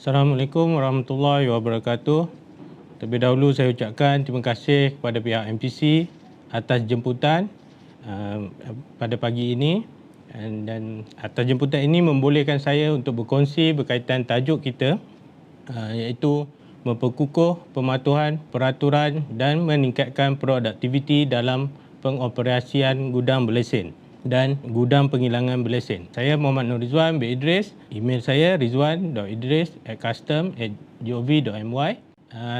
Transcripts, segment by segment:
Assalamualaikum warahmatullahi wabarakatuh. Terlebih dahulu saya ucapkan terima kasih kepada pihak MPC atas jemputan pada pagi ini, dan atas jemputan ini membolehkan saya untuk berkongsi berkaitan tajuk kita, iaitu memperkukuh pematuhan peraturan dan meningkatkan produktiviti dalam pengoperasian gudang berlesen dan gudang penghilangan berlesen. Saya Muhammad Nur Rizwan bin Idris. Email saya rizwan.idris@custom.gov.my.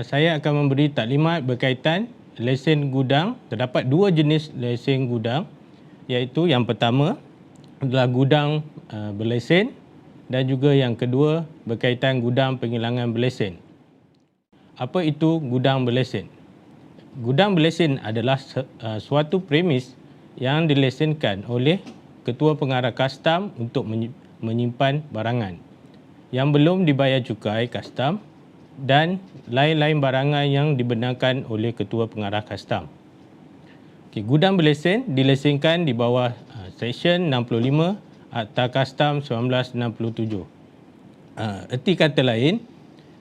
Saya akan memberi taklimat berkaitan lesen gudang. Terdapat dua jenis lesen gudang, iaitu yang pertama adalah gudang berlesen dan juga yang kedua berkaitan gudang penghilangan berlesen. Apa itu gudang berlesen? Gudang berlesen adalah suatu premis yang dilesenkan oleh Ketua Pengarah Kastam untuk menyimpan barangan yang belum dibayar cukai kastam dan lain-lain barangan yang dibenarkan oleh Ketua Pengarah Kastam. Gudang berlesen dilesenkan di bawah Seksyen 65 Akta Kastam 1967. Erti kata lain,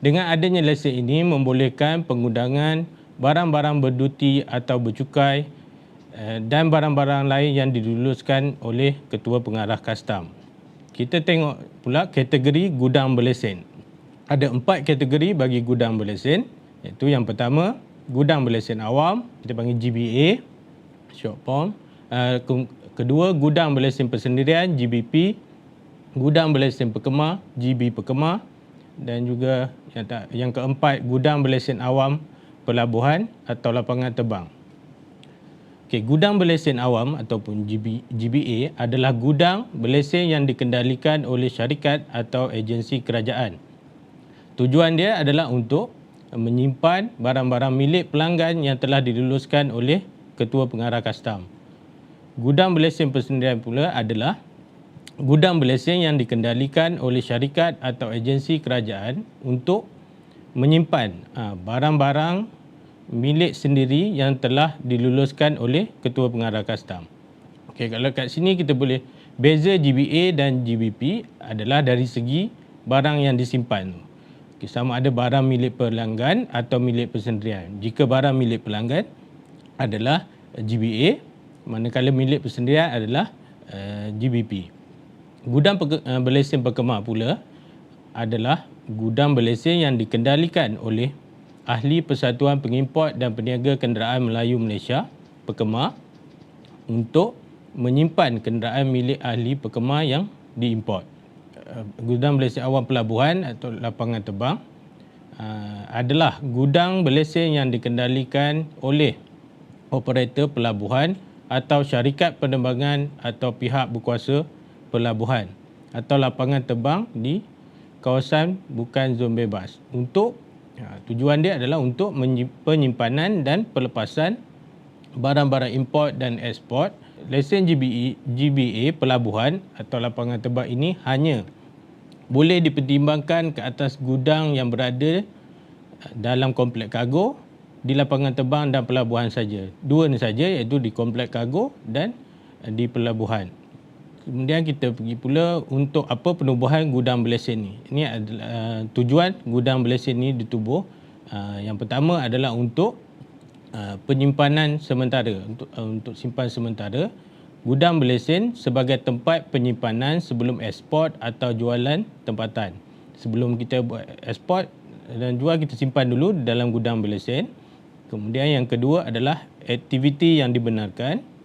dengan adanya lesen ini membolehkan pengundangan barang-barang berduti atau bercukai dan barang-barang lain yang diluluskan oleh Ketua Pengarah Kastam. Kita tengok pula kategori gudang berlesen. Ada 4 kategori bagi gudang berlesen, iaitu yang pertama, gudang berlesen awam, kita panggil GBA, short form. Kedua, gudang berlesen persendirian, GBP. Gudang berlesen perkemar, GB perkemar. Dan juga yang keempat, gudang berlesen awam pelabuhan atau lapangan terbang. Gudang berlesen awam ataupun GBA adalah gudang berlesen yang dikendalikan oleh syarikat atau agensi kerajaan. Tujuan dia adalah untuk menyimpan barang-barang milik pelanggan yang telah diluluskan oleh Ketua Pengarah Kastam. Gudang berlesen persendirian pula adalah gudang berlesen yang dikendalikan oleh syarikat atau agensi kerajaan untuk menyimpan barang-barang milik sendiri yang telah diluluskan oleh Ketua Pengarah Kastam. Kalau kat sini kita boleh beza GBA dan GBP adalah dari segi barang yang disimpan. Sama ada barang milik pelanggan atau milik persendirian. Jika barang milik pelanggan adalah GBA, manakala milik persendirian adalah GBP. Gudang berlesen perkemar pula adalah gudang berlesen yang dikendalikan oleh Ahli Persatuan Pengimport dan Peniaga Kenderaan Melayu Malaysia, Perkemar, untuk menyimpan kenderaan milik ahli perkemar yang diimport. Gudang berlesen awam pelabuhan atau lapangan terbang adalah gudang berlesen yang dikendalikan oleh operator pelabuhan atau syarikat penerbangan atau pihak berkuasa pelabuhan atau lapangan terbang di kawasan bukan zon bebas. Tujuan dia adalah untuk penyimpanan dan pelepasan barang-barang import dan ekspor. Lesen GBA pelabuhan atau lapangan terbang ini hanya boleh dipertimbangkan ke atas gudang yang berada dalam kompleks kargo, di lapangan terbang dan pelabuhan saja. Dua ni saja, iaitu di kompleks kargo dan di pelabuhan. Kemudian kita pergi pula untuk apa penubuhan gudang berlesen ni. Ini adalah tujuan gudang berlesen ni ditubuh. Yang pertama adalah untuk penyimpanan sementara, untuk simpan sementara. Gudang berlesen sebagai tempat penyimpanan sebelum ekspor atau jualan tempatan. Sebelum kita buat ekspor dan jual, kita simpan dulu dalam gudang berlesen. Kemudian yang kedua adalah aktiviti yang dibenarkan.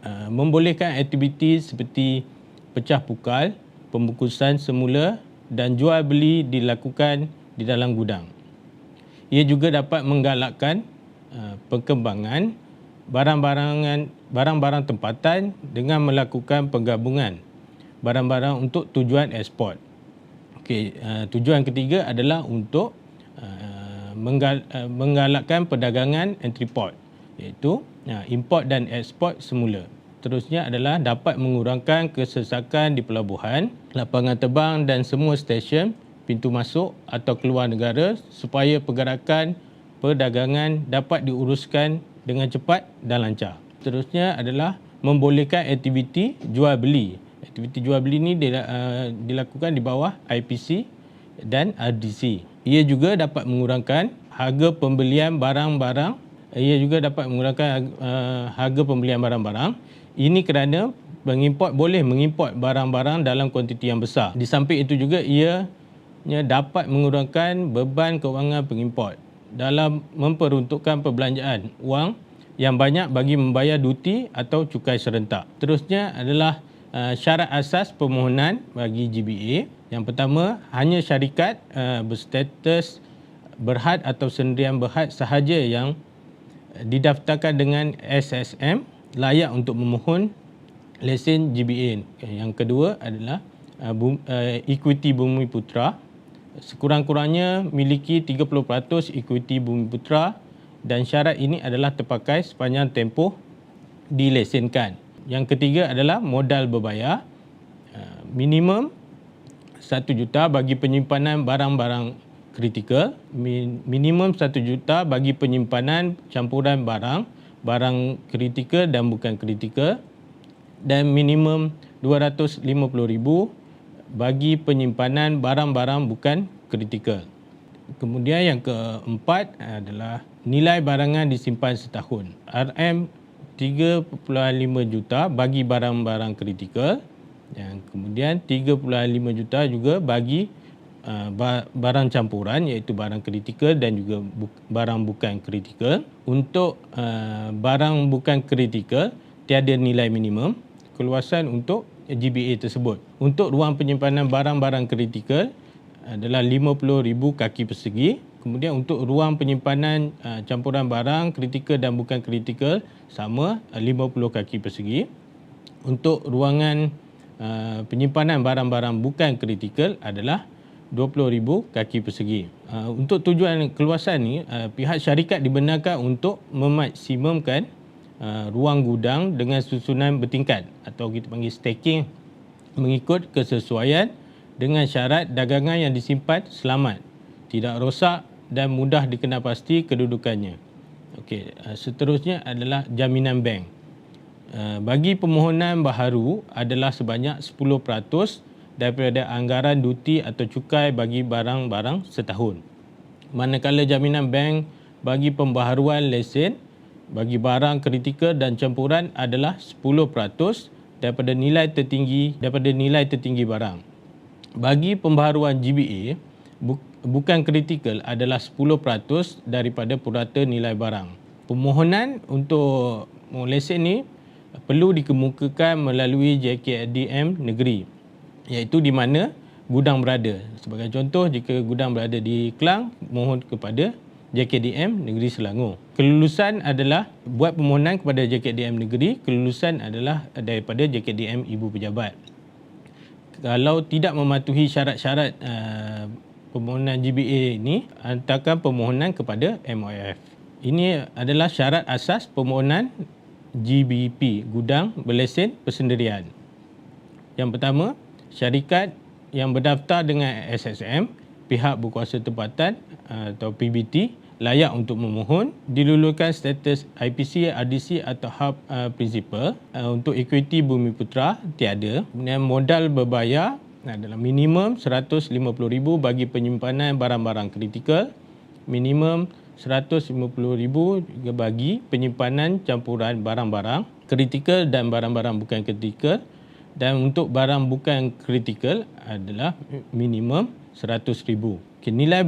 Membolehkan aktiviti seperti pecah pukal, pembungkusan semula dan jual beli dilakukan di dalam gudang. Ia juga dapat menggalakkan perkembangan barang-barang tempatan dengan melakukan penggabungan barang-barang untuk tujuan ekspor. Tujuan ketiga adalah untuk menggalakkan perdagangan entrepot, iaitu import dan ekspor semula. Terusnya adalah dapat mengurangkan kesesakan di pelabuhan, lapangan terbang dan semua stesen pintu masuk atau keluar negara supaya pergerakan perdagangan dapat diuruskan dengan cepat dan lancar. Terusnya adalah membolehkan aktiviti jual beli. Aktiviti jual beli ini dilakukan di bawah IPC, dan RDC. Ia juga dapat mengurangkan harga pembelian barang-barang. Harga pembelian barang-barang. Ini kerana boleh mengimport barang-barang dalam kuantiti yang besar. Di samping itu juga ianya dapat mengurangkan beban kewangan pengimport dalam memperuntukkan perbelanjaan wang yang banyak bagi membayar duti atau cukai serentak. Terusnya adalah syarat asas permohonan bagi GBA. Yang pertama, hanya syarikat berstatus berhad atau sendirian berhad sahaja yang didaftarkan dengan SSM layak untuk memohon lesen GBA. Yang kedua adalah Equity Bumiputera. Sekurang-kurangnya miliki 30% equity Bumiputera dan syarat ini adalah terpakai sepanjang tempoh dilesenkan. Yang ketiga adalah modal berbayar. Minimum 1 juta bagi penyimpanan barang-barang kritikal, minimum 1 juta bagi penyimpanan campuran barang kritikal dan bukan kritikal, dan minimum 250,000 bagi penyimpanan barang-barang bukan kritikal. Kemudian yang keempat adalah nilai barangan disimpan setahun. RM 3.5 juta bagi barang-barang kritikal, dan kemudian 3.5 juta juga bagi barang campuran iaitu barang kritikal dan juga barang bukan kritikal. Untuk barang bukan kritikal tiada nilai minimum keluasan untuk GBA tersebut. Untuk ruang penyimpanan barang-barang kritikal adalah 50,000 kaki persegi. Kemudian untuk ruang penyimpanan campuran barang kritikal dan bukan kritikal sama 50 kaki persegi. Untuk ruangan penyimpanan barang-barang bukan kritikal adalah 20,000 kaki persegi. Untuk tujuan keluasan ni, pihak syarikat dibenarkan untuk memaksimumkan ruang gudang dengan susunan bertingkat atau kita panggil stacking mengikut kesesuaian dengan syarat dagangan yang disimpan selamat, tidak rosak dan mudah dikenal pasti kedudukannya. Okey, seterusnya adalah jaminan bank. Bagi permohonan baharu adalah sebanyak 10% daripada anggaran duti atau cukai bagi barang-barang setahun. Manakala jaminan bank bagi pembaharuan lesen bagi barang kritikal dan campuran adalah 10% daripada nilai tertinggi barang. Bagi pembaharuan GBA bukan kritikal adalah 10% daripada purata nilai barang. Permohonan untuk lesen ni perlu dikemukakan melalui JKDM negeri, iaitu di mana gudang berada. Sebagai contoh, jika gudang berada di Klang, mohon kepada JKDM Negeri Selangor. Kelulusan adalah buat permohonan kepada JKDM Negeri, kelulusan adalah daripada JKDM Ibu Pejabat. Kalau tidak mematuhi syarat-syarat permohonan GBA ini, hantarkan permohonan kepada MOF. Ini adalah syarat asas permohonan GBP, Gudang Berlesen Persendirian. Yang pertama, syarikat yang berdaftar dengan SSM, pihak berkuasa tempatan atau PBT layak untuk memohon, dilulukan status IPC, RDC atau hub principal. Untuk equity Bumiputera tiada. Kemudian modal berbayar adalah minimum 150,000 bagi penyimpanan barang-barang kritikal, minimum 150,000 juga bagi penyimpanan campuran barang-barang kritikal dan barang-barang bukan kritikal. Dan untuk barang bukan kritikal adalah minimum 100,000. Nilai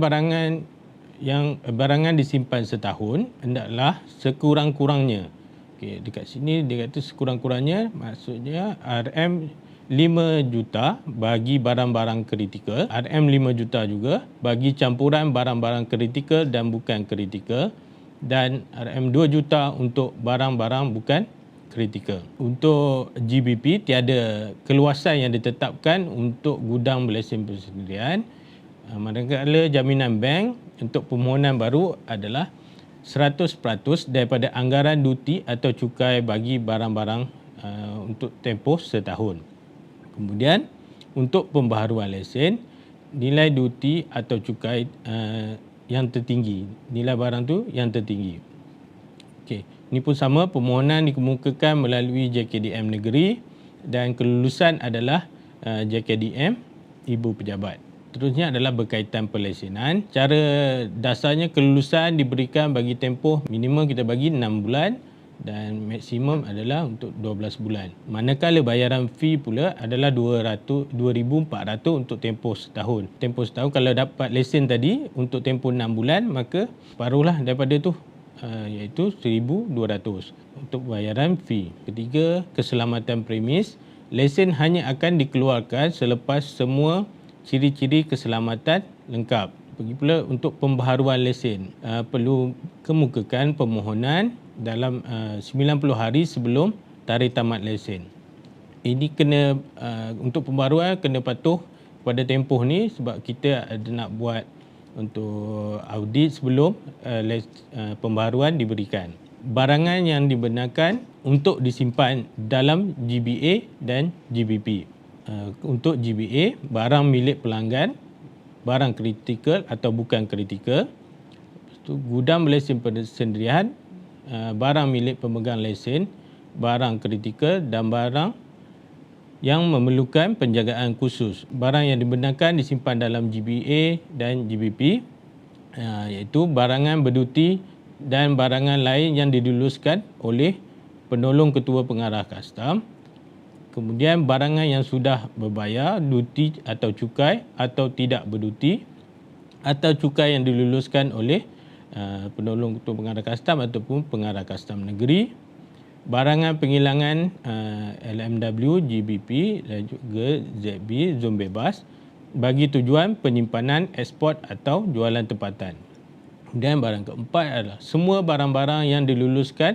barangan disimpan setahun hendaklah sekurang-kurangnya. Dekat sini dia kata sekurang-kurangnya, maksudnya RM 5 juta bagi barang-barang kritikal, RM 5 juta juga bagi campuran barang-barang kritikal dan bukan kritikal, dan RM 2 juta untuk barang-barang bukan kritikal. Untuk GBP tiada keluasan yang ditetapkan untuk gudang berlesen persendirian. Manakala jaminan bank untuk permohonan baru adalah 100% daripada anggaran duti atau cukai bagi barang-barang untuk tempoh setahun. Kemudian untuk pembaharuan lesen, nilai duti atau cukai yang tertinggi, nilai barang tu yang tertinggi. Okey, ini pun sama, permohonan dikemukakan melalui JKDM negeri dan kelulusan adalah JKDM Ibu Pejabat. Seterusnya adalah berkaitan pelesenan. Cara dasarnya kelulusan diberikan bagi tempoh minimum kita bagi 6 bulan dan maksimum adalah untuk 12 bulan. Manakala bayaran fee pula adalah 2,400 untuk tempoh setahun. Tempoh setahun kalau dapat lesen tadi untuk tempoh 6 bulan, maka separuhlah daripada tu, iaitu 1,200 untuk bayaran fee. Ketiga, keselamatan premis. Lesen hanya akan dikeluarkan selepas semua ciri-ciri keselamatan lengkap. Begitu pula untuk pembaharuan lesen. Perlu kemukakan permohonan dalam 90 hari sebelum tarikh tamat lesen. Ini kena untuk pembaharuan kena patuh pada tempoh ni sebab kita ada nak buat untuk audit sebelum pembaharuan diberikan. Barangan yang dibenarkan untuk disimpan dalam GBA dan GBP. Untuk GBA, barang milik pelanggan, barang kritikal atau bukan kritikal. Gudang berlesen persendirian, barang milik pemegang lesen, barang kritikal dan barang yang memerlukan penjagaan khusus. Barang yang dibenarkan disimpan dalam GBA dan GBP, iaitu barangan berduti dan barangan lain yang diluluskan oleh penolong ketua pengarah kastam. Kemudian barangan yang sudah berbayar duti atau cukai atau tidak berduti, atau cukai yang diluluskan oleh penolong ketua pengarah kastam ataupun pengarah kastam negeri. Barangan penghilangan LMW, GBP dan juga ZB, zon bebas, bagi tujuan penyimpanan, ekspor atau jualan tempatan. Dan barang keempat adalah semua barang-barang yang diluluskan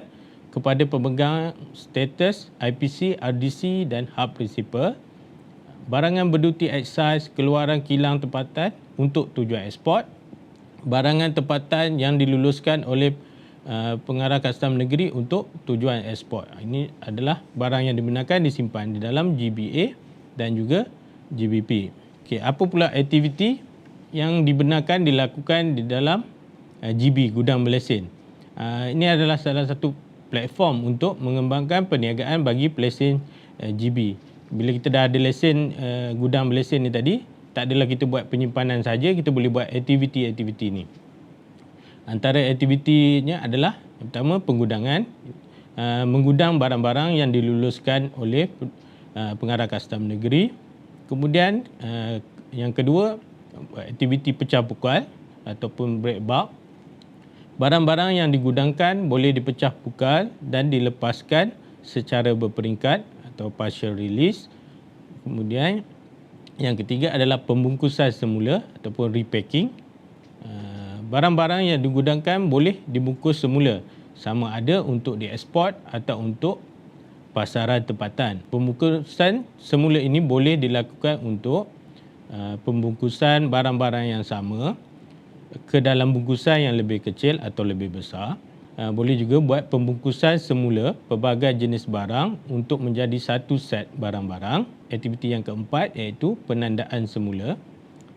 kepada pemegang status IPC, RDC dan hub principal. Barangan berduti excise keluaran kilang tempatan untuk tujuan ekspor. Barangan tempatan yang diluluskan oleh pengarah kastam negeri untuk tujuan ekspor. Ini adalah barang yang dibenarkan disimpan di dalam GBA dan juga GBP. Okey, apa pula aktiviti yang dibenarkan dilakukan di dalam GB, gudang berlesen? Ini adalah salah satu platform untuk mengembangkan perniagaan bagi pelesen GB. Bila kita dah ada lesen gudang berlesen ni tadi, tak adalah kita buat penyimpanan saja, kita boleh buat aktiviti-aktiviti ni. Antara aktivitinya adalah yang pertama penggudangan, menggudang barang-barang yang diluluskan oleh pengarah kastam negeri. Kemudian yang kedua, aktiviti pecah pukal ataupun break bulk. Barang-barang yang digudangkan boleh dipecah pukal dan dilepaskan secara berperingkat atau partial release. Kemudian yang ketiga adalah pembungkusan semula ataupun repacking. Barang-barang yang digudangkan boleh dibungkus semula, sama ada untuk dieksport atau untuk pasaran tempatan. Pembungkusan semula ini boleh dilakukan untuk pembungkusan barang-barang yang sama ke dalam bungkusan yang lebih kecil atau lebih besar. Boleh juga buat pembungkusan semula pelbagai jenis barang untuk menjadi satu set barang-barang. Aktiviti yang keempat iaitu penandaan semula,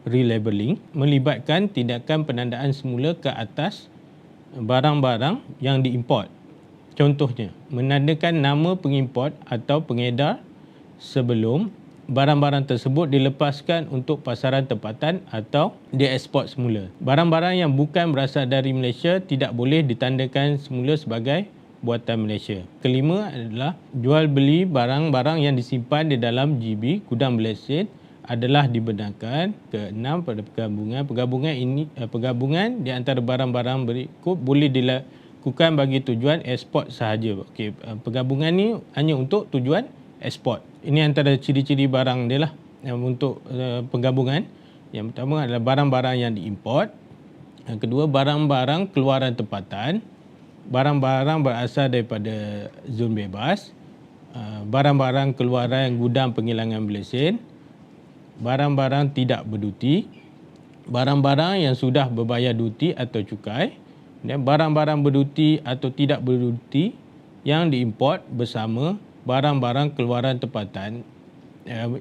relabeling, melibatkan tindakan penandaan semula ke atas barang-barang yang diimport. Contohnya, menandakan nama pengimport atau pengedar sebelum barang-barang tersebut dilepaskan untuk pasaran tempatan atau dieksport semula. Barang-barang yang bukan berasal dari Malaysia tidak boleh ditandakan semula sebagai buatan Malaysia. Kelima adalah jual beli barang-barang yang disimpan di dalam GB, gudang berlesen, adalah dibenarkan. Keenam, pada pergabungan. Pergabungan di antara barang-barang berikut boleh dilakukan bagi tujuan ekspor sahaja. Okey, pergabungan ni hanya untuk tujuan ekspor. Ini antara ciri-ciri barang dia lah untuk penggabungan. Yang pertama adalah barang-barang yang diimport. Yang kedua, barang-barang keluaran tempatan. Barang-barang berasal daripada zon bebas. Barang-barang keluaran gudang penghilangan berlesen. Barang-barang tidak berduti. Barang-barang yang sudah berbayar duti atau cukai. Dan barang-barang berduti atau tidak berduti yang diimport bersama barang-barang keluaran tempatan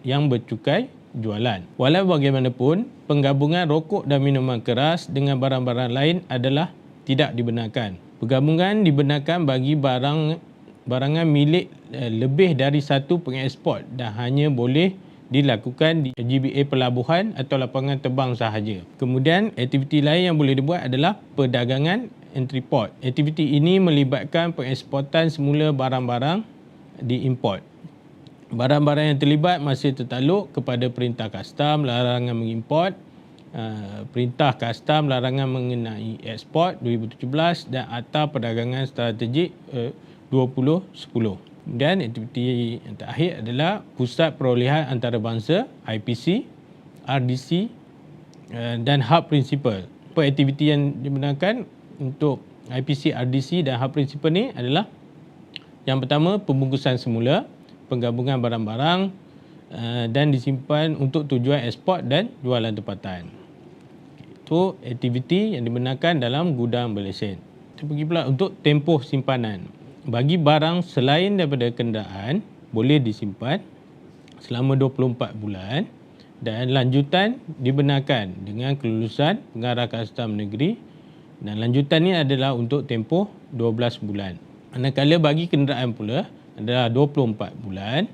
yang bercukai jualan. Walau bagaimanapun, penggabungan rokok dan minuman keras dengan barang-barang lain adalah tidak dibenarkan. Penggabungan dibenarkan bagi barangan milik lebih dari satu pengeksport dan hanya boleh dilakukan di GBA pelabuhan atau lapangan terbang sahaja. Kemudian aktiviti lain yang boleh dibuat adalah perdagangan entrepot. Aktiviti ini melibatkan pengeksportan semula barang-barang diimport. Barang-barang yang terlibat masih tertakluk kepada Perintah Kastam Larangan Mengimport, Perintah Kastam Larangan Mengenai Eksport 2017 dan Akta Perdagangan Strategik 2010. Dan aktiviti yang terakhir adalah Pusat Perolehan Antarabangsa IPC, RDC dan Hub Principal. Apa aktiviti yang dibenarkan untuk IPC, RDC dan Hub Principal ni adalah yang pertama pembungkusan semula, penggabungan barang-barang dan disimpan untuk tujuan ekspor dan jualan tempatan. Itu aktiviti yang dibenarkan dalam gudang berlesen. Kita pergi pula untuk tempoh simpanan. Bagi barang selain daripada kenderaan boleh disimpan selama 24 bulan dan lanjutan dibenarkan dengan kelulusan pengarah Kastam Negeri, dan lanjutan ni adalah untuk tempoh 12 bulan. Manakala bagi kenderaan pula adalah 24 bulan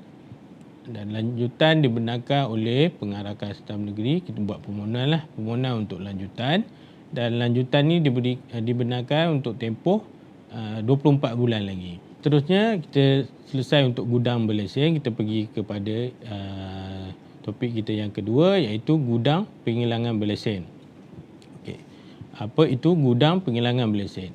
dan lanjutan dibenarkan oleh pengarah Kastam Negeri. Kita buat permohonan untuk lanjutan, dan lanjutan ni dibenarkan untuk tempoh 24 bulan lagi. Terusnya kita selesai untuk gudang berlesen, kita pergi kepada topik kita yang kedua, iaitu gudang penghilangan berlesen. Okey. Apa itu gudang penghilangan berlesen?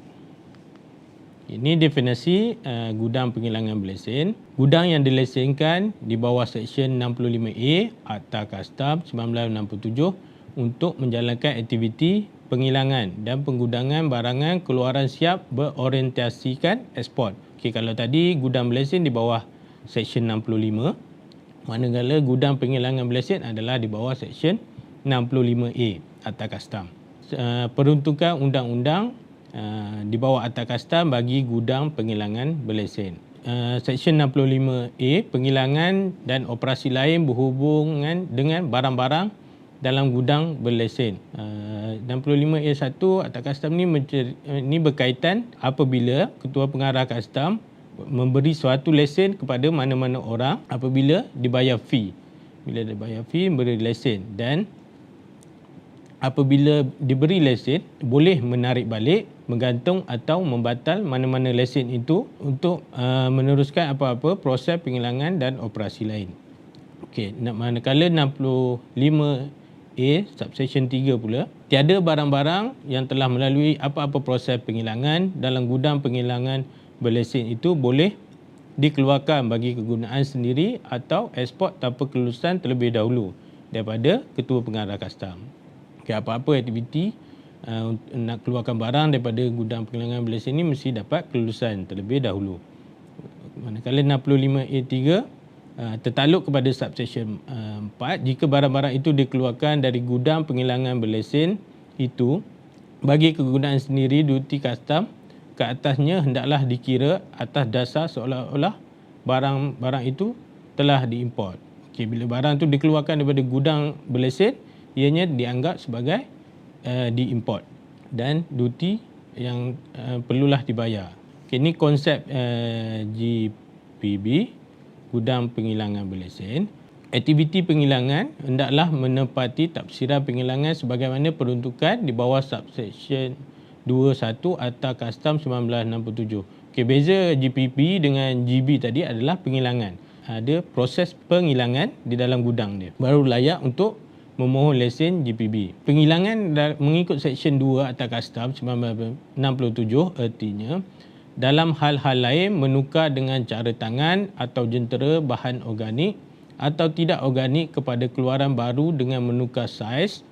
Ini definisi gudang penghilangan berlesen. Gudang yang dilesenkan di bawah Seksyen 65A Akta Kastam 1967 untuk menjalankan aktiviti penghilangan dan penggudangan barangan keluaran siap berorientasikan ekspor. Okey, kalau tadi gudang berlesen di bawah Seksyen 65, manakala gudang penghilangan berlesen adalah di bawah Seksyen 65A Akta Kastam. Peruntukan undang-undang di bawah Akta Kastam bagi gudang penghilangan berlesen. Seksyen 65A, penghilangan dan operasi lain berhubungan dengan barang-barang dalam gudang berlesen. 65A1 Akta Kastam ni berkaitan apabila Ketua Pengarah Kastam memberi suatu lesen kepada mana-mana orang apabila dibayar fee. Bila dibayar fee, beri lesen, dan apabila diberi lesen boleh menarik balik, menggantung atau membatal mana-mana lesen itu untuk meneruskan apa-apa proses penghilangan dan operasi lain. Okey, manakala 65A subsection 3 pula, tiada barang-barang yang telah melalui apa-apa proses penghilangan dalam gudang penghilangan berlesen itu boleh dikeluarkan bagi kegunaan sendiri atau ekspor tanpa kelulusan terlebih dahulu daripada Ketua Pengarah Kastam. Okay, apa-apa aktiviti nak keluarkan barang daripada gudang penghilangan berlesen ini mesti dapat kelulusan terlebih dahulu. Manakala 65A3 tertakluk kepada subsection 4, jika barang-barang itu dikeluarkan dari gudang penghilangan berlesen itu bagi kegunaan sendiri, duti kastam ke atasnya hendaklah dikira atas dasar seolah-olah barang-barang itu telah diimport. Okey, bila barang itu dikeluarkan daripada gudang berlesen, ianya dianggap sebagai diimport dan duti yang perlulah dibayar. Okey, ini konsep GPB, gudang penghilangan berlesen. Aktiviti penghilangan hendaklah menepati tafsiran penghilangan sebagaimana peruntukan di bawah subsection 21 Akta Kastam 1967. Okey, beza GPB dengan GB tadi adalah penghilangan. Ada proses penghilangan di dalam gudang dia, baru layak untuk memohon lesen GPB. Penghilangan mengikut Seksyen 2 Akta Kastam 1967 artinya dalam hal-hal lain menukar dengan cara tangan atau jentera bahan organik atau tidak organik kepada keluaran baru dengan menukar saiz,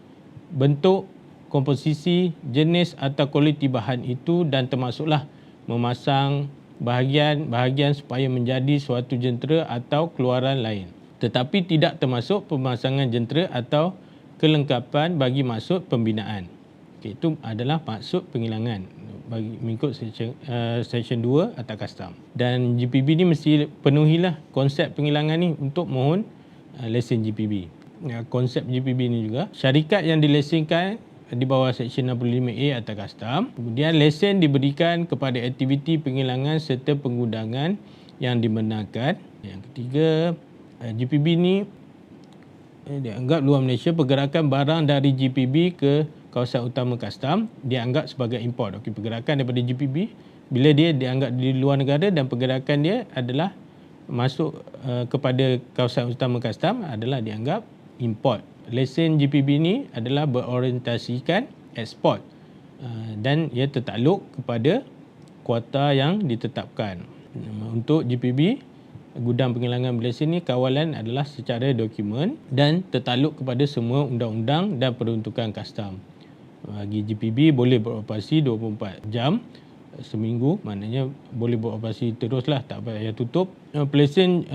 bentuk, komposisi, jenis atau kualiti bahan itu, dan termasuklah memasang bahagian-bahagian supaya menjadi suatu jentera atau keluaran lain. Tetapi tidak termasuk pemasangan jentera atau kelengkapan bagi maksud pembinaan. Okay, itu adalah maksud penghilangan bagi mengikut Seksyen 2 Akta Kastam. Dan GPB ni mesti penuhilah konsep penghilangan ni untuk mohon lesen GPB. Konsep GPB ni juga, syarikat yang dilesenkan di bawah Seksyen 65A Akta Kastam, kemudian lesen diberikan kepada aktiviti penghilangan serta penggudangan yang dibenarkan. Yang ketiga, GPB ni dianggap luar Malaysia, pergerakan barang dari GPB ke kawasan utama custom dianggap sebagai import. Okey, pergerakan daripada GPB bila dia dianggap di luar negara dan pergerakan dia adalah masuk kepada kawasan utama custom adalah dianggap import. Lesen GPB ni adalah berorientasikan ekspor dan ia tertakluk kepada kuota yang ditetapkan. Untuk GPB, gudang penghilangan berlesen ni kawalan adalah secara dokumen dan tertakluk kepada semua undang-undang dan peruntukan custom. Bagi GPB boleh beroperasi 24 jam seminggu, maknanya boleh beroperasi teruslah, tak payah tutup. Pelesen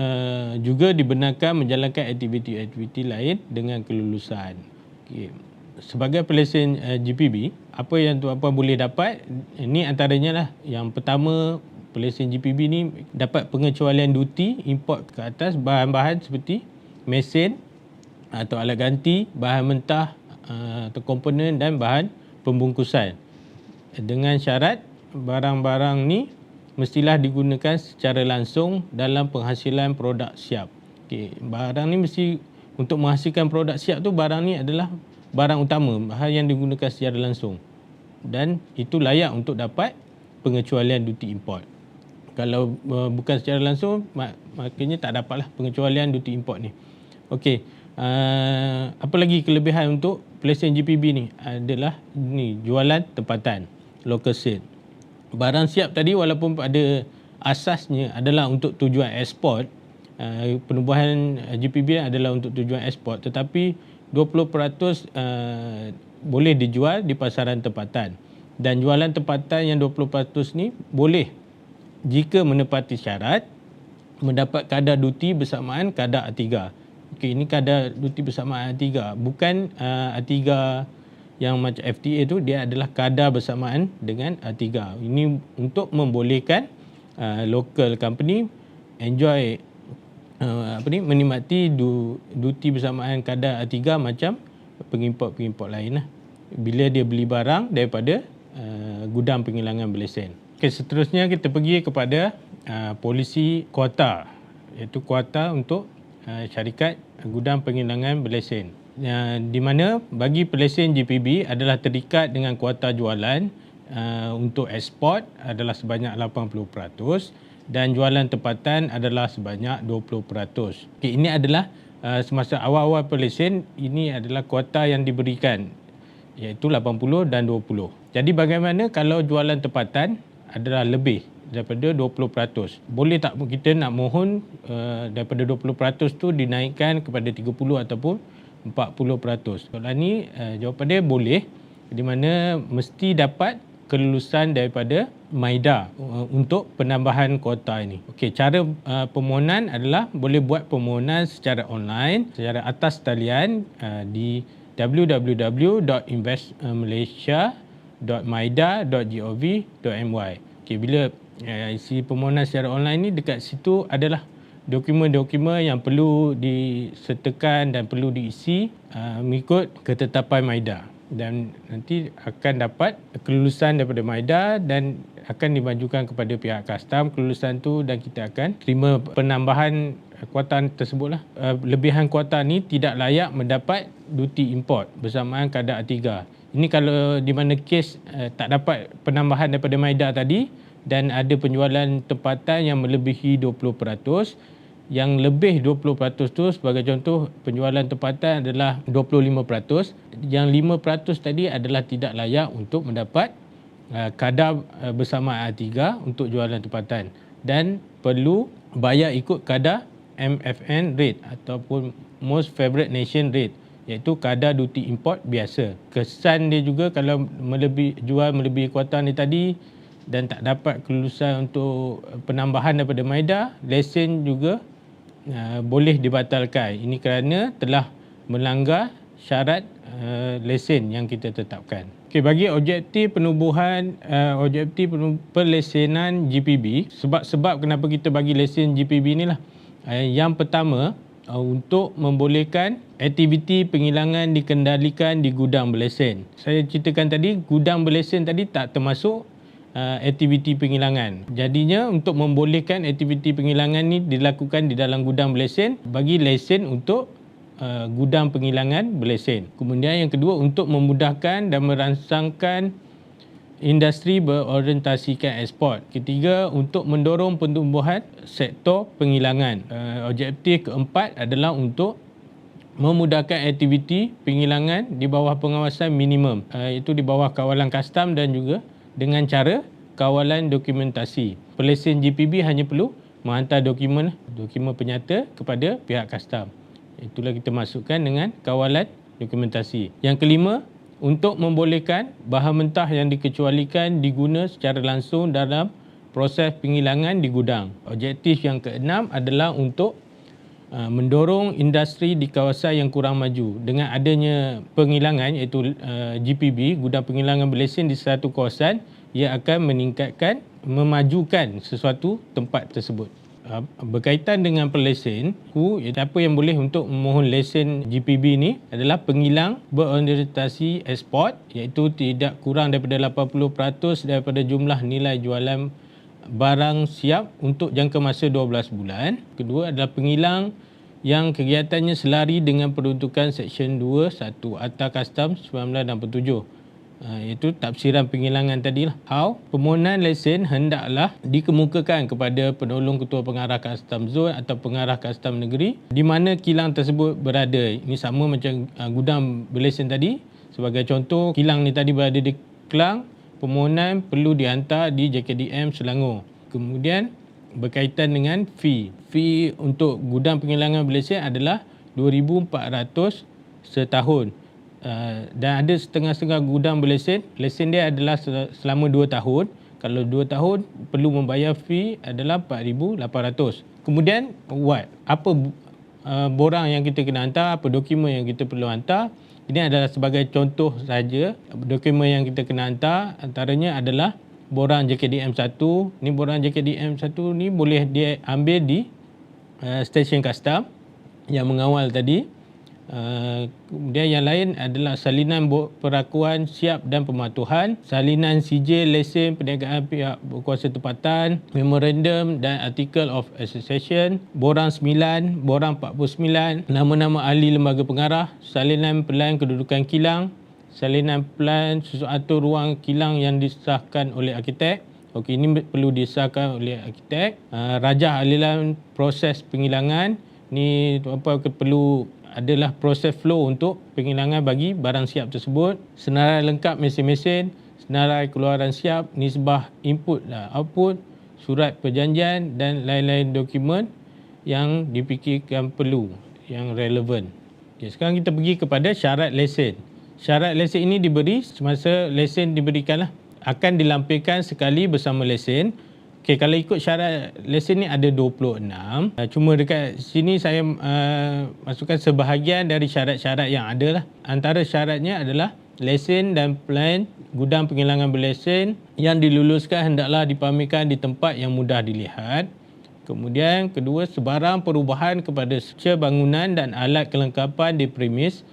juga dibenarkan menjalankan aktiviti-aktiviti lain dengan kelulusan. Okay. Sebagai pelesen GPB, apa yang tuan-puan boleh dapat, ini antaranya lah. Yang pertama, pelesen GPB ni dapat pengecualian duti import ke atas bahan-bahan seperti mesin atau alat ganti, bahan mentah atau komponen dan bahan pembungkusan. Dengan syarat barang-barang ni mestilah digunakan secara langsung dalam penghasilan produk siap. Okey, barang ni mesti untuk menghasilkan produk siap tu, barang ni adalah barang utama, bahan yang digunakan secara langsung. Dan itu layak untuk dapat pengecualian duti import. Kalau bukan secara langsung, maknanya tak dapatlah pengecualian duti import ni. Okey, apa lagi kelebihan untuk pelesen GPB ni adalah ni, jualan tempatan, local sale. Barang siap tadi walaupun pada asasnya adalah untuk tujuan ekspor, penubuhan GPB adalah untuk tujuan ekspor, tetapi 20% boleh dijual di pasaran tempatan. Dan jualan tempatan yang 20% ni boleh jika menepati syarat mendapat kadar duti bersamaan kadar A3. Okey, ini kadar duti bersamaan A3, bukan A3 yang macam FTA tu, dia adalah kadar bersamaan dengan A3. Ini untuk membolehkan local company enjoy menikmati duti bersamaan kadar A3 macam pengimport-pengimport lain lah, bila dia beli barang daripada gudang penghilangan berlesen. Okay, seterusnya kita pergi kepada polisi kuota, iaitu kuota untuk syarikat gudang penghilangan berlesen, di mana bagi pelesen GPB adalah terikat dengan kuota jualan untuk ekspor adalah sebanyak 80% dan jualan tempatan adalah sebanyak 20%. Okay, ini adalah semasa awal-awal pelesen, ini adalah kuota yang diberikan, iaitu 80 dan 20. Jadi bagaimana kalau jualan tempatan adalah lebih daripada 20%? Boleh tak kita nak mohon daripada 20% tu dinaikkan kepada 30 ataupun 40%? Soalan ni jawapan dia boleh, di mana mesti dapat kelulusan daripada MIDA untuk penambahan kuota ini. Okey, cara permohonan adalah boleh buat permohonan secara online secara atas talian di www.investmalaysia.mida.gov.my. Okey, bila isi permohonan secara online ni, dekat situ adalah dokumen-dokumen yang perlu disertakan dan perlu diisi mengikut ketetapan MIDA, dan nanti akan dapat kelulusan daripada MIDA dan akan dimajukan kepada pihak custom kelulusan tu, dan kita akan terima penambahan kuota tersebutlah. Lebihan kuota ni tidak layak mendapat duti import bersamaan kadar A3. Ini kalau di mana kes tak dapat penambahan daripada MIDA tadi dan ada penjualan tempatan yang melebihi 20%. Yang lebih 20% tu, sebagai contoh, penjualan tempatan adalah 25%. Yang 5% tadi adalah tidak layak untuk mendapat kadar bersamaan A3 untuk jualan tempatan, dan perlu bayar ikut kadar MFN rate ataupun Most Favourite Nation rate, iaitu kadar duti import biasa. Kesan dia juga kalau jual melebihi kuota ni tadi dan tak dapat kelulusan untuk penambahan daripada MIDA, lesen juga boleh dibatalkan. Ini kerana telah melanggar syarat lesen yang kita tetapkan. Okey, bagi objektif penubuhan, objektif perlesenan GPB, sebab kenapa kita bagi lesen GPB ni lah. Yang pertama, untuk membolehkan aktiviti penghilangan dikendalikan di gudang berlesen. Saya ceritakan tadi, gudang berlesen tadi tak termasuk aktiviti penghilangan. Jadinya untuk membolehkan aktiviti penghilangan ni dilakukan di dalam gudang berlesen, bagi lesen untuk gudang penghilangan berlesen. Kemudian yang kedua, untuk memudahkan dan merangsangkan industri berorientasikan ekspor. Ketiga, untuk mendorong pertumbuhan sektor penghilangan. Objektif keempat adalah untuk memudahkan aktiviti penghilangan di bawah pengawasan minimum, iaitu di bawah kawalan custom dan juga dengan cara kawalan dokumentasi. Pelesen GPB hanya perlu menghantar dokumen penyata kepada pihak custom. Itulah kita masukkan dengan kawalan dokumentasi. Yang kelima, untuk membolehkan bahan mentah yang dikecualikan diguna secara langsung dalam proses penghilangan di gudang. Objektif yang keenam adalah untuk mendorong industri di kawasan yang kurang maju. Dengan adanya penghilangan iaitu GPB, gudang penghilangan berlesen di satu kawasan, ia akan memajukan sesuatu tempat tersebut. Berkaitan dengan pelesen, siapa yang boleh untuk memohon lesen GPB ni adalah penghilang berorientasi ekspor, iaitu tidak kurang daripada 80% daripada jumlah nilai jualan barang siap untuk jangka masa 12 bulan. Kedua adalah penghilang yang kegiatannya selari dengan peruntukan Seksyen 2(1) Akta Kastam 1967. Iaitu tafsiran penghilangan tadilah. How? Permohonan lesen hendaklah dikemukakan kepada penolong ketua pengarah Kastam Zon atau pengarah Kastam Negeri di mana kilang tersebut berada. Ini sama macam gudang berlesen tadi. Sebagai contoh, kilang ni tadi berada di Kelang, permohonan perlu dihantar di JKDM Selangor. Kemudian berkaitan dengan fee. Fee untuk gudang penghilangan berlesen adalah RM2,400 setahun. Dan ada setengah-setengah gudang berlesen, lesen dia adalah selama 2 tahun. Kalau 2 tahun perlu membayar fee adalah RM4,800. Kemudian apa borang yang kita kena hantar, apa dokumen yang kita perlu hantar. Ini adalah sebagai contoh saja. Dokumen yang kita kena hantar antaranya adalah borang JKDM 1. Ni borang JKDM 1 ni boleh dia ambil di stesen custom yang mengawal tadi. Kemudian yang lain adalah salinan perakuan siap dan pematuhan, salinan sijil lesen perniagaan pihak berkuasa tempatan, memorandum dan article of association, borang 9, borang 49, nama-nama ahli lembaga pengarah, salinan pelan kedudukan kilang, salinan pelan sesuatu ruang kilang yang disahkan oleh arkitek. Okey, ini perlu disahkan oleh arkitek. Rajah aliran proses penghilangan. Ni perlu adalah proses flow untuk penghilangan bagi barang siap tersebut. Senarai lengkap mesin-mesin, senarai keluaran siap, nisbah input dan output, surat perjanjian dan lain-lain dokumen yang dipikirkan perlu, yang relevan. Okay, sekarang kita pergi kepada syarat lesen. Syarat lesen ini diberi semasa lesen diberikanlah. Akan dilampirkan sekali bersama lesen. Okay, kalau ikut syarat lesen ni ada 26. Cuma dekat sini saya masukkan sebahagian dari syarat-syarat yang ada lah. Antara syaratnya adalah lesen dan plan gudang penghilangan berlesen yang diluluskan hendaklah dipamerkan di tempat yang mudah dilihat. Kemudian kedua, sebarang perubahan kepada struktur bangunan dan alat kelengkapan di premis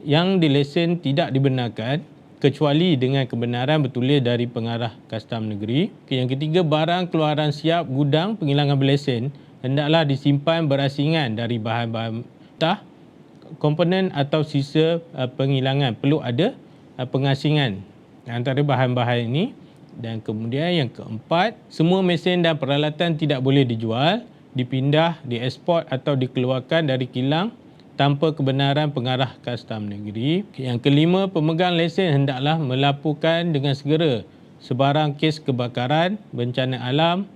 yang dilesen tidak dibenarkan kecuali dengan kebenaran bertulis dari pengarah Kastam Negeri. Yang ketiga, barang keluaran siap gudang penghilangan berlesen hendaklah disimpan berasingan dari bahan-bahan mentah, komponen atau sisa penghilangan. Perlu ada pengasingan antara bahan-bahan ini. Dan kemudian yang keempat, semua mesin dan peralatan tidak boleh dijual, dipindah, diekspor atau dikeluarkan dari kilang tanpa kebenaran pengarah Kastam Negeri. Yang kelima, pemegang lesen hendaklah melaporkan dengan segera sebarang kes kebakaran, bencana alam,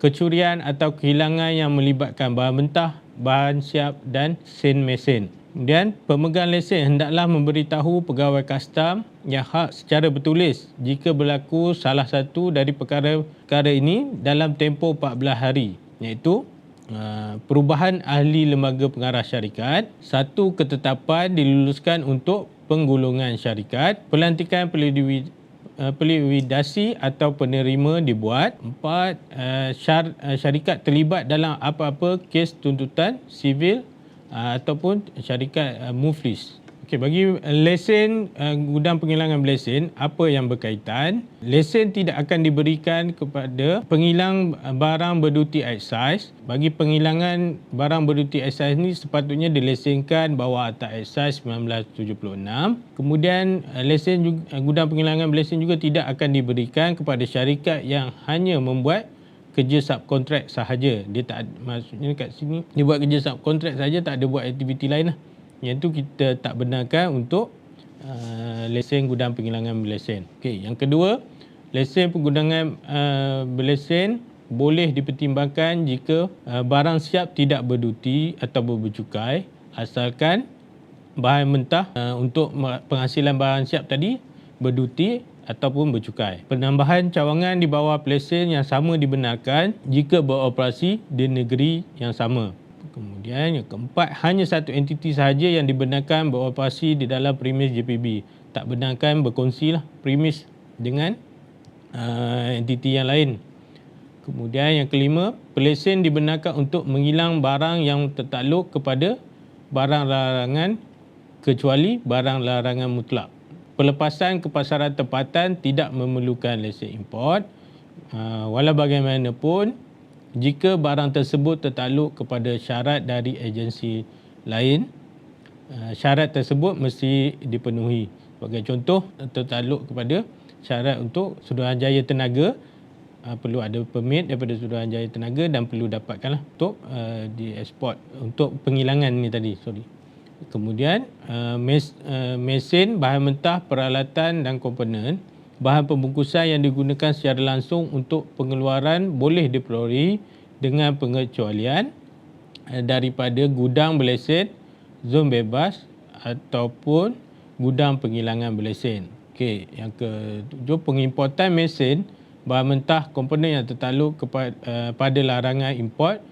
kecurian atau kehilangan yang melibatkan bahan mentah, bahan siap dan sen mesin. Kemudian, pemegang lesen hendaklah memberitahu pegawai kastam yang hak secara bertulis jika berlaku salah satu dari perkara ini dalam tempoh 14 hari, iaitu perubahan ahli lembaga pengarah syarikat, satu, ketetapan diluluskan untuk penggolongan syarikat, pelantikan pelikuidasi atau penerima dibuat, empat, syarikat terlibat dalam apa-apa kes tuntutan sivil ataupun syarikat muflis. Okey, bagi lesen gudang penghilangan berlesen, apa yang berkaitan? Lesen tidak akan diberikan kepada penghilang barang berduty excise. Bagi penghilangan barang berduty excise ni sepatutnya dilesenkan bawah Akta Excise 1976. Kemudian lesen gudang penghilangan berlesen juga tidak akan diberikan kepada syarikat yang hanya membuat kerja subkontrak sahaja. Dia tak, maksudnya kat sini dia buat kerja subkontrak sahaja, tak ada buat aktiviti lain lah. Yang tu kita tak benarkan untuk lesen gudang penghilangan berlesen. Okey, yang kedua, lesen penggunaan berlesen boleh dipertimbangkan jika barang siap tidak berduty atau bercukai, asalkan bahan mentah untuk penghasilan barang siap tadi berduty ataupun bercukai. Penambahan cawangan di bawah lesen yang sama dibenarkan jika beroperasi di negeri yang sama. Kemudian yang keempat, hanya satu entiti sahaja yang dibenarkan beroperasi di dalam premis JPB. Tak benarkan berkongsilah premis dengan entiti yang lain. Kemudian yang kelima, pelesen dibenarkan untuk menghilang barang yang tertakluk kepada barang larangan kecuali barang larangan mutlak. Pelepasan ke pasaran tempatan tidak memerlukan lesen import. Walau bagaimanapun, jika barang tersebut tertakluk kepada syarat dari agensi lain, syarat tersebut mesti dipenuhi. Sebagai contoh, tertakluk kepada syarat untuk Suruhanjaya Tenaga, perlu ada permit daripada Suruhanjaya Tenaga dan perlu dapatkanlah untuk dieksport untuk penghilangan ni tadi. Kemudian mesin, bahan mentah, peralatan dan komponen, bahan pembungkusan yang digunakan secara langsung untuk pengeluaran boleh diperoleh dengan pengecualian daripada gudang berlesen, zon bebas ataupun gudang penghilangan berlesen. Okey, yang ketujuh, pengimportan mesin, bahan mentah, komponen yang tertakluk pada larangan import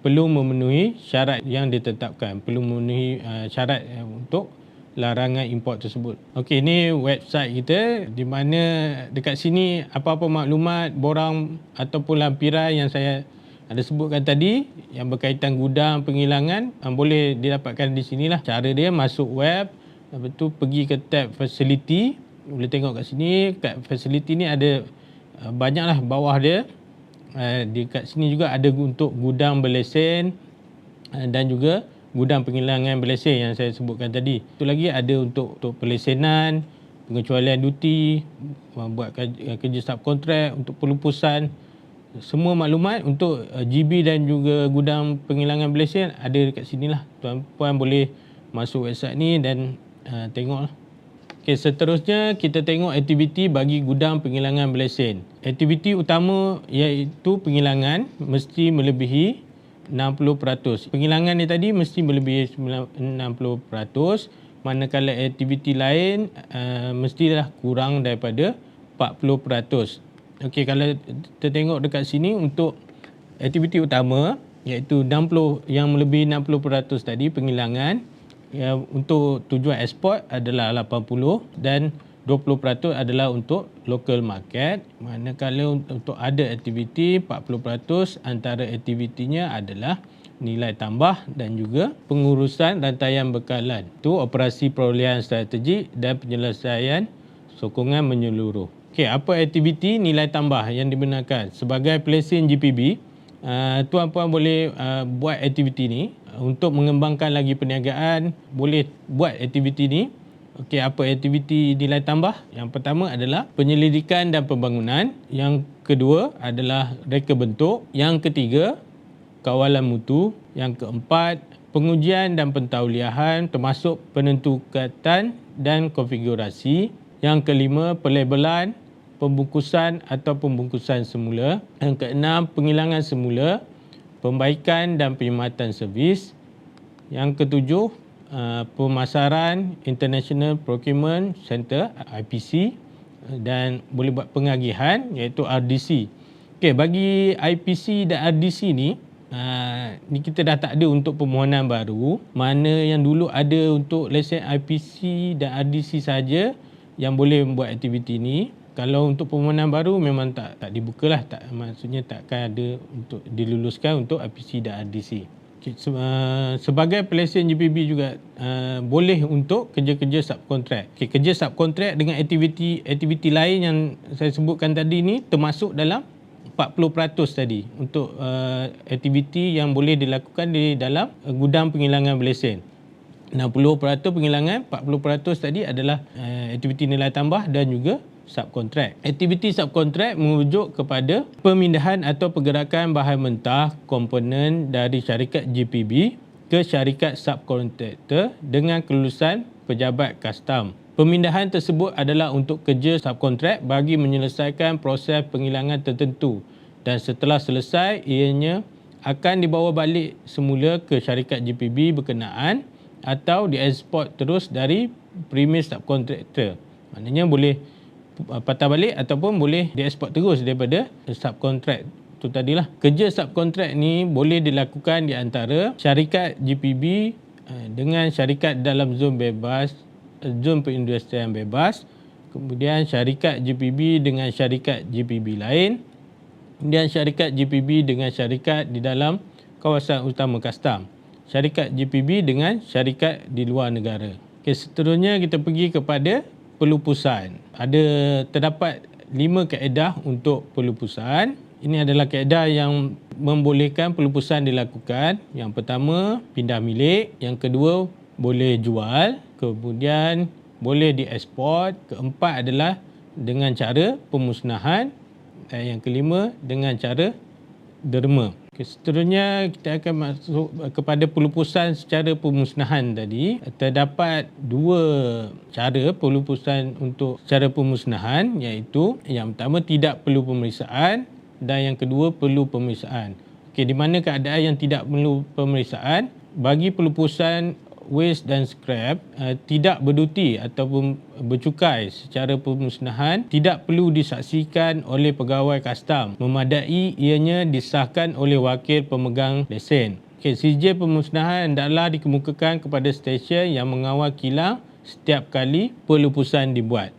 perlu memenuhi syarat yang ditetapkan, perlu memenuhi syarat untuk larangan import tersebut. Okey, ini website kita di mana dekat sini apa-apa maklumat, borang ataupun lampiran yang saya ada sebutkan tadi yang berkaitan gudang penghilangan boleh didapatkan di sinilah. Cara dia masuk web, lepas tu pergi ke tab facility. Boleh tengok kat sini, kat facility ni ada banyaklah bawah dia. Dekat sini juga ada untuk gudang berlesen dan juga gudang penghilangan berlesen yang saya sebutkan tadi. Itu lagi ada untuk pelesenan, pengecualian duty, buat kerja subkontrak, untuk pelupusan. Semua maklumat untuk GB dan juga gudang penghilangan berlesen ada dekat sinilah. Tuan-puan boleh masuk website ni dan tengoklah. Okey, seterusnya kita tengok aktiviti bagi gudang penghilangan berlesen. Aktiviti utama iaitu penghilangan mesti melebihi 60%. Penghilangan ni tadi mesti melebihi 60%, manakala aktiviti lain mestilah kurang daripada 40%. Okey, kalau kita tengok dekat sini untuk aktiviti utama iaitu 60 yang melebihi 60% tadi penghilangan, ya, untuk tujuan ekspor adalah 80 dan 20% adalah untuk local market. Manakala untuk ada aktiviti 40% antara aktivitinya adalah nilai tambah dan juga pengurusan rantaian bekalan. Itu operasi perolehan strategik dan penyelesaian sokongan menyeluruh. Okey, apa aktiviti nilai tambah yang dibenarkan? Sebagai pelesen GPB, tuan-puan boleh buat aktiviti ni untuk mengembangkan lagi perniagaan, boleh buat aktiviti ni. Okey, apa aktiviti nilai tambah? Yang pertama adalah penyelidikan dan pembangunan. Yang kedua adalah reka bentuk. Yang ketiga, kawalan mutu. Yang keempat, pengujian dan pentauliahan termasuk penentukan dan konfigurasi. Yang kelima, pelabelan, pembungkusan atau pembungkusan semula. Yang keenam, penghilangan semula, pembaikan dan perkhidmatan servis. Yang ketujuh, pemasaran International Procurement Center IPC, dan boleh buat pengagihan iaitu RDC. Okey, bagi IPC dan RDC ni kita dah tak ada untuk permohonan baru. Mana yang dulu ada untuk lesen IPC dan RDC saja yang boleh membuat aktiviti ni. Kalau untuk permohonan baru memang tak dibukalah, maksudnya takkan ada untuk diluluskan untuk IPC dan RDC. Sebagai pelesen GPB juga boleh untuk kerja-kerja subkontrak. Kerja subkontrak dengan aktiviti lain yang saya sebutkan tadi ni termasuk dalam 40% tadi untuk aktiviti yang boleh dilakukan di dalam gudang penghilangan berlesen. 60% penghilangan, 40% tadi adalah aktiviti nilai tambah dan juga subkontrak. Aktiviti subkontrak merujuk kepada pemindahan atau pergerakan bahan mentah komponen dari syarikat GPB ke syarikat subkontraktor dengan kelulusan pejabat kastam. Pemindahan tersebut adalah untuk kerja subkontrak bagi menyelesaikan proses penghilangan tertentu dan setelah selesai ianya akan dibawa balik semula ke syarikat GPB berkenaan atau dieksport terus dari premis subkontraktor. Maknanya boleh patah balik ataupun boleh dieksport terus daripada subkontrak tu tadilah. Kerja subkontrak ni boleh dilakukan di antara syarikat GPB dengan syarikat dalam zon bebas, zon perindustrian bebas, kemudian syarikat GPB dengan syarikat GPB lain, dan syarikat GPB dengan syarikat di dalam kawasan utama kastam, syarikat GPB dengan syarikat di luar negara. Okay, seterusnya kita pergi kepada pelupusan. Terdapat 5 kaedah untuk pelupusan. Ini adalah kaedah yang membolehkan pelupusan dilakukan. Yang pertama, pindah milik. Yang kedua, boleh jual. Kemudian, boleh dieksport. Keempat adalah dengan cara pemusnahan. Dan yang kelima, dengan cara derma. Okay, seterusnya kita akan masuk kepada pelupusan secara pemusnahan tadi. Terdapat 2 cara pelupusan untuk secara pemusnahan, iaitu yang pertama tidak perlu pemeriksaan dan yang kedua perlu pemeriksaan. Okey, di mana keadaan yang tidak perlu pemeriksaan, bagi pelupusan waste dan scrap tidak berduti ataupun bercukai secara pemusnahan tidak perlu disaksikan oleh pegawai kastam, memadai ianya disahkan oleh wakil pemegang lesen. CJ pemusnahan hendaklah dikemukakan kepada stesen yang mengawal kilang setiap kali pelupusan dibuat.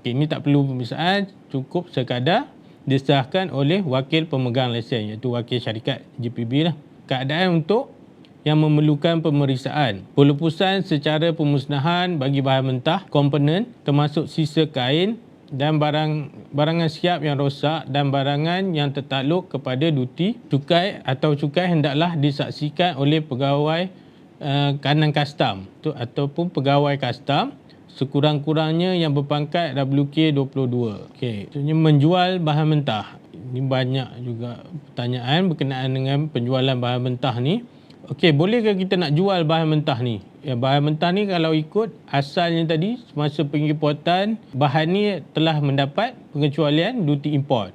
Ini tak perlu pemeriksaan, cukup sekadar disahkan oleh wakil pemegang lesen, iaitu wakil syarikat GPB lah. Keadaan untuk yang memerlukan pemeriksaan. Pelupusan secara pemusnahan bagi bahan mentah, komponen termasuk sisa kain dan barangan siap yang rosak dan barangan yang tertakluk kepada duti cukai atau cukai hendaklah disaksikan oleh pegawai kanan kastam ataupun pegawai kastam sekurang-kurangnya yang berpangkat WK22. Okey, maksudnya menjual bahan mentah. Ini banyak juga pertanyaan berkenaan dengan penjualan bahan mentah ni. Okey, bolehkah kita nak jual bahan mentah ni? Ya, bahan mentah ni kalau ikut asalnya tadi, semasa pengimportan, bahan ni telah mendapat pengecualian duty import.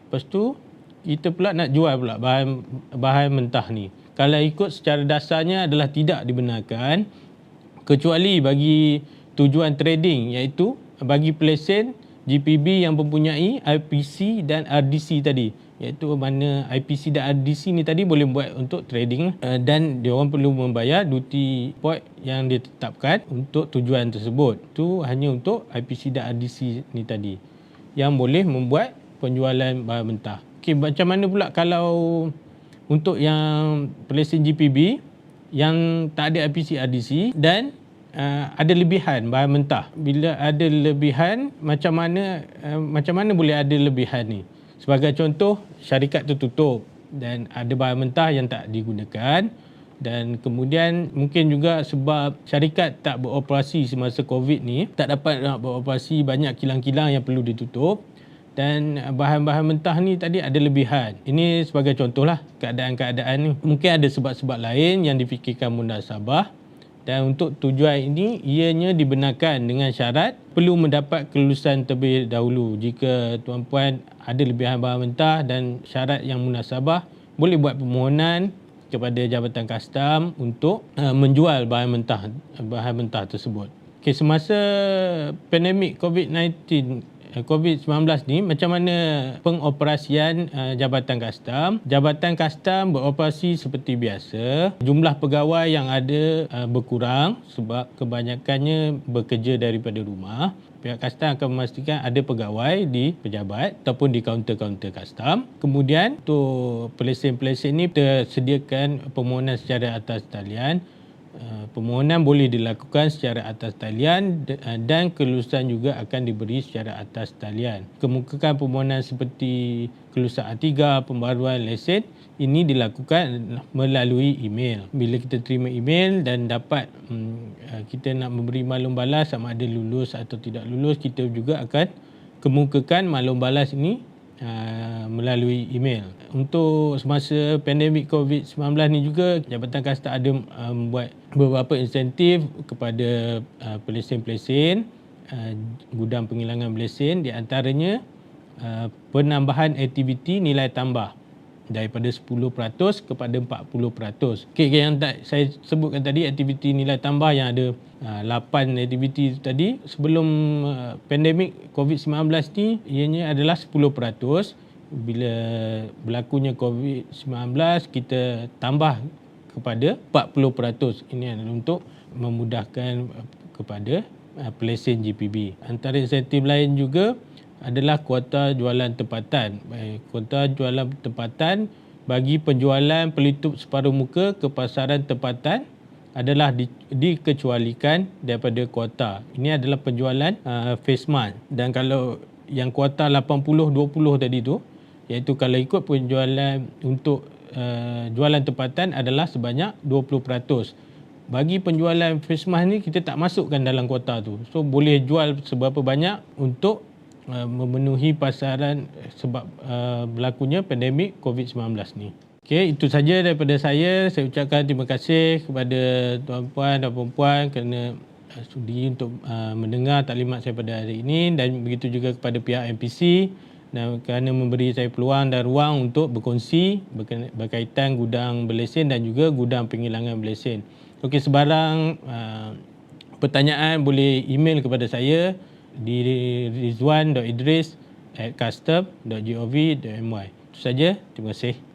Lepas tu, kita pula nak jual pula bahan mentah ni. Kalau ikut secara dasarnya adalah tidak dibenarkan, kecuali bagi tujuan trading, iaitu bagi pelesen GPB yang mempunyai IPC dan RDC tadi. Iaitu mana IPC dan RDC ni tadi boleh buat untuk trading dan dia orang perlu membayar duty import yang ditetapkan untuk tujuan tersebut. Itu hanya untuk IPC dan RDC ni tadi yang boleh membuat penjualan bahan mentah. Okey, macam mana pula kalau untuk yang pelesen GPB yang tak ada IPC RDC dan ada lebihan bahan mentah? Bila ada lebihan, macam mana boleh ada lebihan ni? Sebagai contoh, syarikat tertutup dan ada bahan mentah yang tak digunakan, dan kemudian mungkin juga sebab syarikat tak beroperasi semasa COVID ni, tak dapat nak beroperasi, banyak kilang-kilang yang perlu ditutup dan bahan-bahan mentah ni tadi ada lebihan. Ini sebagai contohlah keadaan-keadaan ni. Mungkin ada sebab-sebab lain yang difikirkan mundasabah. Dan untuk tujuan ini, ianya dibenarkan dengan syarat perlu mendapat kelulusan terlebih dahulu. Jika tuan-puan ada lebihan bahan mentah dan syarat yang munasabah, boleh buat permohonan kepada Jabatan Kastam untuk menjual bahan mentah tersebut. Okay, semasa pandemik COVID-19 COVID-19 ni, macam mana pengoperasian Jabatan Kastam. Jabatan Kastam beroperasi seperti biasa. Jumlah pegawai yang ada berkurang sebab kebanyakannya bekerja daripada rumah. Pihak Kastam akan memastikan ada pegawai di pejabat ataupun di kaunter-kaunter Kastam. Kemudian untuk pelesen-pelesen ni kita sediakan permohonan secara atas talian. Permohonan boleh dilakukan secara atas talian dan kelulusan juga akan diberi secara atas talian. Kemukakan permohonan seperti kelulusan A3, pembaruan lesen, ini dilakukan melalui email. Bila kita terima email dan dapat kita nak memberi maklum balas sama ada lulus atau tidak lulus, kita juga akan kemukakan maklum balas ini melalui email. Untuk semasa pandemik COVID-19 ni juga, Jabatan Kastam ada membuat beberapa insentif kepada pelesen-pelesen gudang penghilangan berlesen, di antaranya penambahan aktiviti nilai tambah daripada 10% kepada 40%. Okey, yang saya sebutkan tadi, aktiviti nilai tambah yang ada 8 aktiviti tadi, sebelum pandemik COVID-19 ni ianya adalah 10%. Bila berlakunya COVID-19, kita tambah kepada 40%. Ini adalah untuk memudahkan kepada pelesen GPB. Antara insentif lain juga adalah kuota jualan tempatan. Kuota jualan tempatan bagi penjualan pelitup separuh muka ke pasaran tempatan adalah dikecualikan daripada kuota. Ini adalah penjualan face mask. Dan kalau yang kuota 80-20 tadi tu, iaitu kalau ikut penjualan untuk jualan tempatan adalah sebanyak 20%. Bagi penjualan face mask ni kita tak masukkan dalam kuota tu. So boleh jual seberapa banyak untuk memenuhi pasaran sebab berlakunya pandemik COVID-19 ni. Okey, itu saja daripada saya. Saya ucapkan terima kasih kepada tuan-puan dan puan-puan kerana sudi untuk mendengar taklimat saya pada hari ini, dan begitu juga kepada pihak MPC dan kerana memberi saya peluang dan ruang untuk berkongsi berkaitan gudang berlesen dan juga gudang penghilangan berlesen. Okey, sebarang pertanyaan boleh email kepada saya di rizwan.idris@custom.gov.my. Itu saja. Terima kasih.